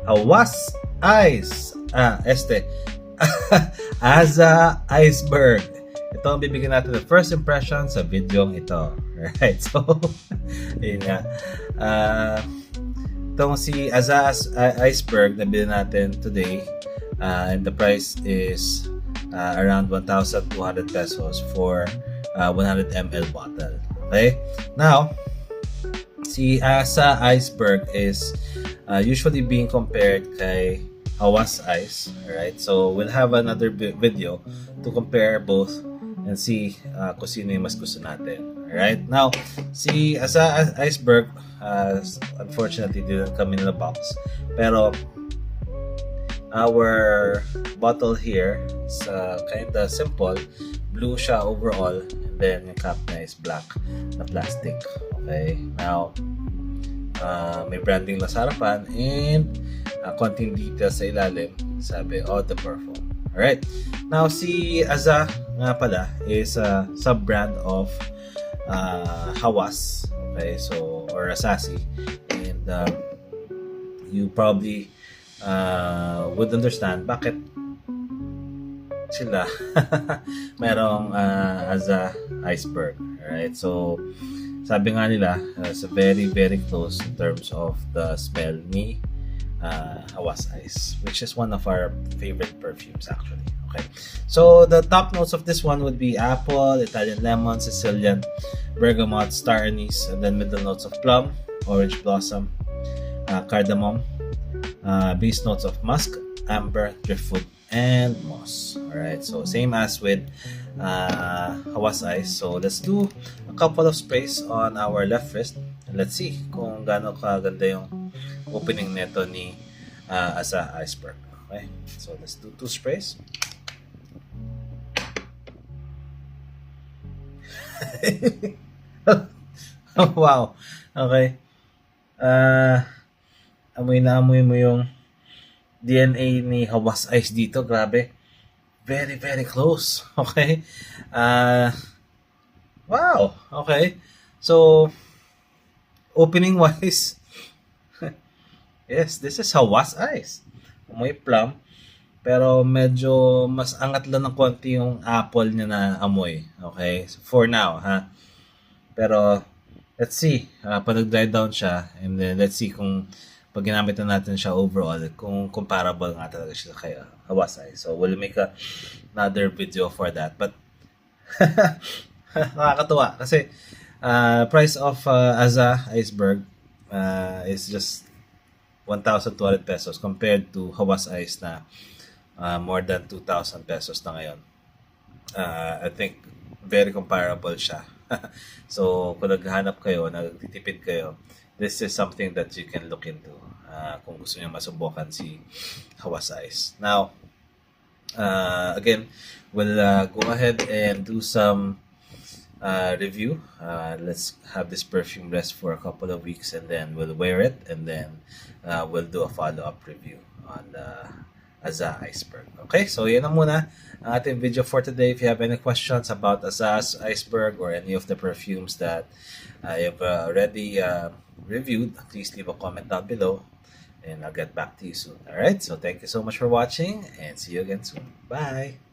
Hawas Ice. Aza Iceberg. Ito ang bibigyan natin ng first impression sa video ito. Right? So, yun nga. Itong si Aza Iceberg na bilhin natin today, and the price is around 1,200 pesos for 100 ml bottle. Okay? Now, si Aza Iceberg is usually being compared kay Hawas Ice. Alright? So, we'll have another video to compare both and see kung sino yung mas gusto natin. Alright? Now, si Aza Iceberg unfortunately didn't come in the box. Pero, our bottle here is kinda simple. Blue siya overall. And then, yung cap na is black na plastic. Okay? Now, may branding na sa harapan and konting details sa ilalim. Sabi, the perfume. Alright. Now, si Aza nga pala is a sub-brand of Hawas. Okay, so, or Asasi. And you probably would understand bakit sila merong Aza Iceberg. Alright, so, sabi nga nila, it's very, very close in terms of the smell ni Hawas Ice, which is one of our favorite perfumes actually. Okay, so the top notes of this one would be apple, Italian lemon, Sicilian bergamot, star anise, and then middle notes of plum, orange blossom, cardamom, base notes of musk, amber, driftwood, and moss. Alright, so same as with Hawas Ice. So let's do a couple of sprays on our left wrist and let's see kung gaano kaganda yung opening neto ni Aza Iceberg. Okay, so let's do 2 sprays. Wow. Okay. Amoy na amoy mo yung DNA ni Hawas Ice dito. Grabe. Very, very close. Okay. Wow. Okay. So, opening wise, yes, this is Hawas Ice. Amoy plum. Pero medyo mas angat lang ng konti yung apple niya na amoy. Okay? So, for now, ha? Pero, let's see. Pag nag-dry down siya, and then let's see kung pag ginamit na natin siya overall, kung comparable nga talaga siya kay Hawas Ice. So, we'll make another video for that. But, nakakatuwa. Kasi, price of Aza Iceberg is just 1,200 pesos compared to Hawas Ice na more than 2,000 pesos na ngayon. I think very comparable siya. So, kung naghahanap kayo, nagtitipid kayo, this is something that you can look into kung gusto niyo masubukan si Hawas Ice. Now, again, we'll go ahead and do some review. Let's have this perfume rest for a couple of weeks and then we'll wear it and then we'll do a follow-up review on Aza Iceberg. Okay, so yan na muna ang ating video for today. If you have any questions about Aza Iceberg or any of the perfumes that I have already reviewed, please leave a comment down below and I'll get back to you soon. Alright, so thank you so much for watching and see you again soon. Bye!